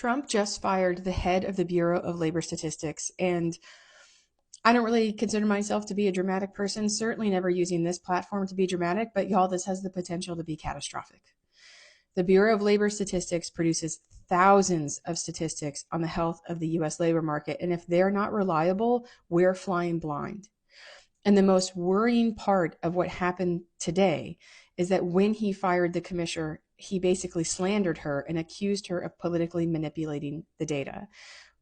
Trump just fired the head of the Bureau of Labor Statistics, and I don't really consider myself to be a dramatic person, certainly never using this platform to be dramatic, but y'all, this has the potential to be catastrophic. The Bureau of Labor Statistics produces thousands of statistics on the health of the US labor market, and if they're not reliable, we're flying blind. And the most worrying part of what happened today is that when he fired the commissioner, he basically slandered her and accused her of politically manipulating the data.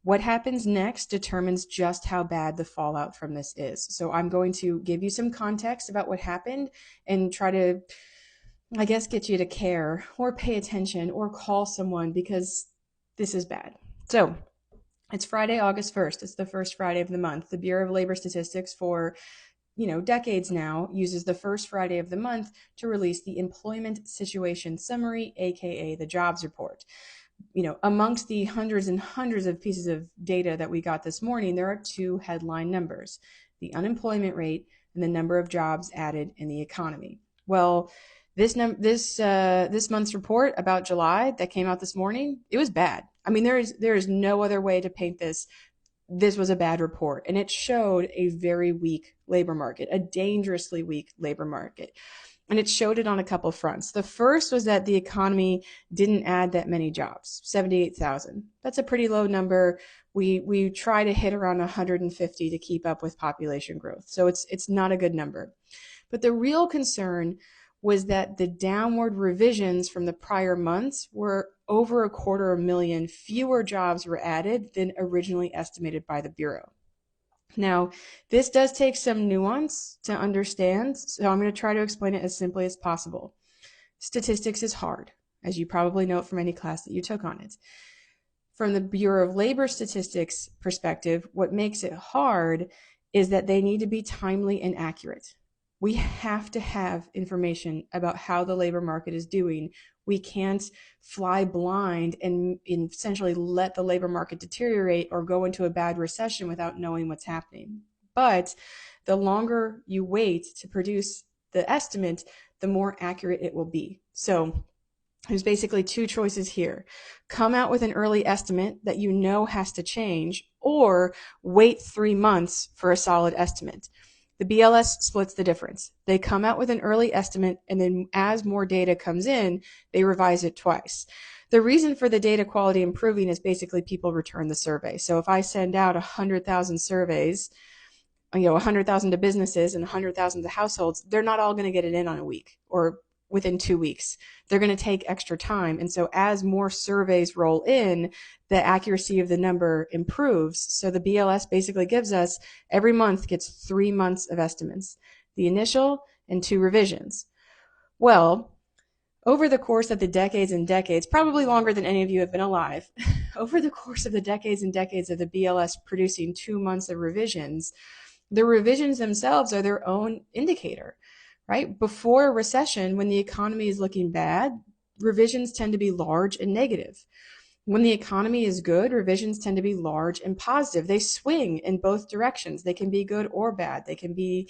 What happens next determines just how bad the fallout from this is. So I'm going to give you some context about what happened and try to, I guess, get you to care or pay attention or call someone, because this is bad. So it's Friday, August 1st. It's the first Friday of the month. The Bureau of Labor Statistics for decades now uses the first Friday of the month to release the Employment Situation Summary, aka the jobs report. Amongst the hundreds and hundreds of pieces of data that we got this morning, there are two headline numbers: the unemployment rate and the number of jobs added in the economy. Well, this month's report about July that came out this morning, it was bad. I mean, there is no other way to paint this. This was a bad report, and it showed a very weak labor market, a dangerously weak labor market. And it showed it on a couple fronts. The first was that the economy didn't add that many jobs, 78,000. That's a pretty low number. We try to hit around 150 to keep up with population growth. So it's not a good number. But the real concern was that the downward revisions from the prior months were over 250,000 fewer jobs were added than originally estimated by the Bureau. Now, this does take some nuance to understand, so I'm going to try to explain it as simply as possible. Statistics is hard, as you probably know from any class that you took on it. From the Bureau of Labor Statistics perspective, what makes it hard is that they need to be timely and accurate. We have to have information about how the labor market is doing. We can't fly blind and essentially let the labor market deteriorate or go into a bad recession without knowing what's happening. But the longer you wait to produce the estimate, the more accurate it will be. So there's basically two choices here. Come out with an early estimate that you know has to change, or wait 3 months for a solid estimate. The BLS splits the difference. They come out with an early estimate, and then as more data comes in, they revise it twice. The reason for the data quality improving is basically people return the survey. So if I send out 100,000 surveys, 100,000 to businesses and 100,000 to households, they're not all going to get it in on a week or within 2 weeks. They're going to take extra time. And so as more surveys roll in, the accuracy of the number improves. So the BLS basically gives us, every month gets 3 months of estimates, the initial and 2 revisions. Well, over the course of the decades and decades, probably longer than any of you have been alive, over the course of the decades and decades of the BLS producing 2 months of revisions, the revisions themselves are their own indicator. Right? Before a recession, when the economy is looking bad, revisions tend to be large and negative. When the economy is good, revisions tend to be large and positive. They swing in both directions. They can be good or bad. They can be,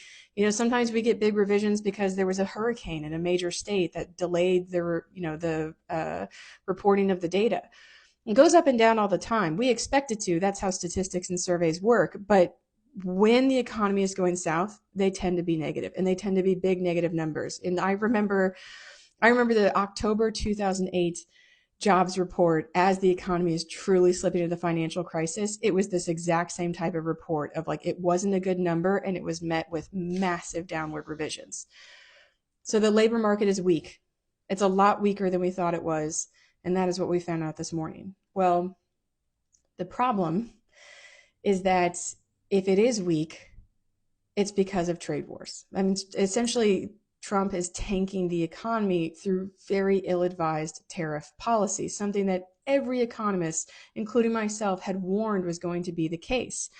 sometimes we get big revisions because there was a hurricane in a major state that delayed the reporting of the data. It goes up and down all the time. We expect it to. That's how statistics and surveys work. But when the economy is going south, they tend to be negative, and they tend to be big negative numbers. And I remember the October 2008 jobs report as the economy is truly slipping into the financial crisis. It was this exact same type of report of it wasn't a good number, and it was met with massive downward revisions. So the labor market is weak. It's a lot weaker than we thought it was, and that is what we found out this morning. Well, the problem is that if it is weak, it's because of trade wars. I mean, essentially, Trump is tanking the economy through very ill-advised tariff policy, something that every economist, including myself, had warned was going to be the case.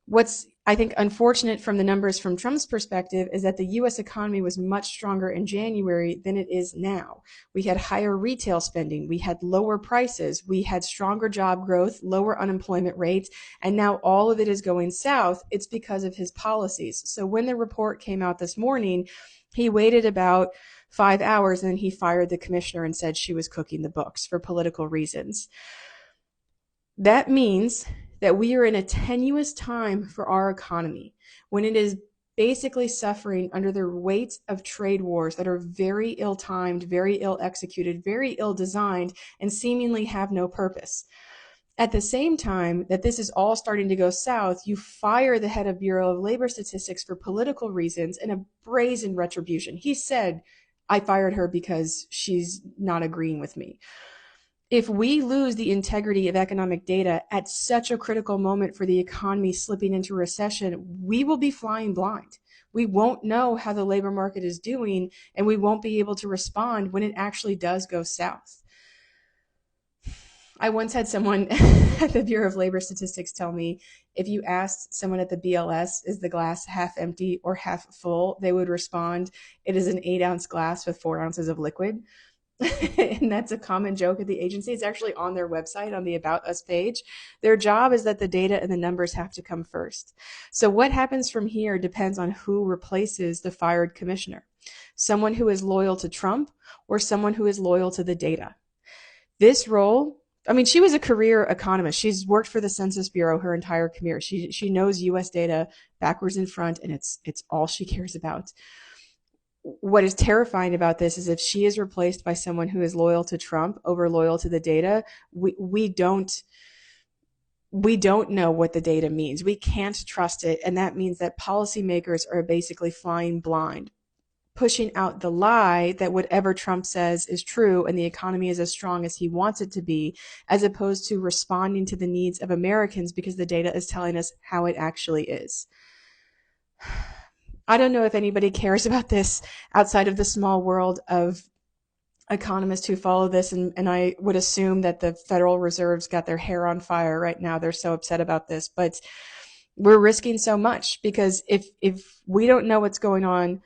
What's, I think, unfortunate from the numbers from Trump's perspective is that the U.S. economy was much stronger in January than it is now. We had higher retail spending. We had lower prices. We had stronger job growth, lower unemployment rates, and now all of it is going south. It's because of his policies. So when the report came out this morning, he waited about 5 hours and then he fired the commissioner and said she was cooking the books for political reasons. That means that we are in a tenuous time for our economy when it is basically suffering under the weight of trade wars that are very ill-timed, very ill-executed, very ill-designed, and seemingly have no purpose. At the same time that this is all starting to go south, you fire the head of Bureau of Labor Statistics for political reasons in a brazen retribution. He said, I fired her because she's not agreeing with me. If we lose the integrity of economic data at such a critical moment for the economy slipping into recession, we will be flying blind. We won't know how the labor market is doing, and we won't be able to respond when it actually does go south. I once had someone at the Bureau of Labor Statistics tell me if you asked someone at the BLS, is the glass half empty or half full, they would respond, it is an 8-ounce glass with 4 ounces of liquid. And that's a common joke at the agency. It's actually on their website on the About Us page. Their job is that the data and the numbers have to come first. So what happens from here depends on who replaces the fired commissioner. Someone who is loyal to Trump or someone who is loyal to the data. This role, I mean, she was a career economist. She's worked for the Census Bureau her entire career. She knows US data backwards and front, and it's all she cares about. What is terrifying about this is if she is replaced by someone who is loyal to Trump over loyal to the data, we don't know what the data means. We can't trust it, and that means that policymakers are basically flying blind, pushing out the lie that whatever Trump says is true and the economy is as strong as he wants it to be, as opposed to responding to the needs of Americans because the data is telling us how it actually is. I don't know if anybody cares about this outside of the small world of economists who follow this, and I would assume that the Federal Reserve's got their hair on fire right now. They're so upset about this, but we're risking so much because if we don't know what's going on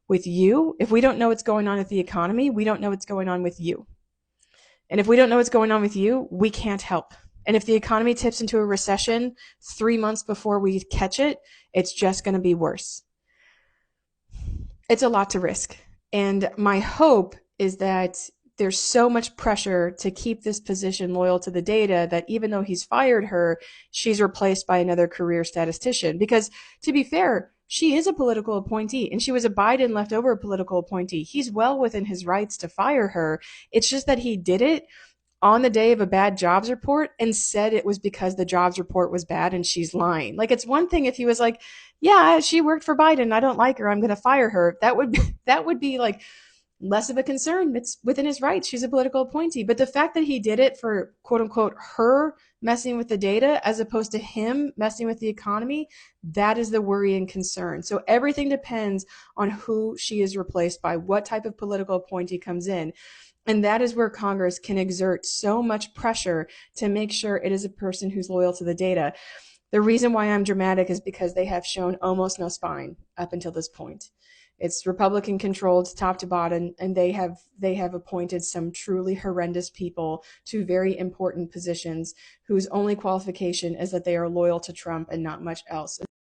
with you, if we don't know what's going on with the economy, we don't know what's going on with you. And if we don't know what's going on with you, we can't help. And if the economy tips into a recession 3 months before we catch it, it's just going to be worse. It's a lot to risk. And my hope is that there's so much pressure to keep this position loyal to the data that even though he's fired her, she's replaced by another career statistician. Because to be fair, she is a political appointee, and she was a Biden leftover political appointee. He's well within his rights to fire her. It's just that he did it on the day of a bad jobs report and said it was because the jobs report was bad and she's lying. Like, it's one thing if he was like, yeah, she worked for Biden, I don't like her, I'm going to fire her. That would be like less of a concern. It's within his rights. She's a political appointee. But the fact that he did it for quote unquote her messing with the data as opposed to him messing with the economy, that is the worry and concern. So everything depends on who she is replaced by, what type of political appointee comes in. And that is where Congress can exert so much pressure to make sure it is a person who's loyal to the data. The reason why I'm dramatic is because they have shown almost no spine up until this point. It's Republican controlled top to bottom, and they have appointed some truly horrendous people to very important positions whose only qualification is that they are loyal to Trump and not much else.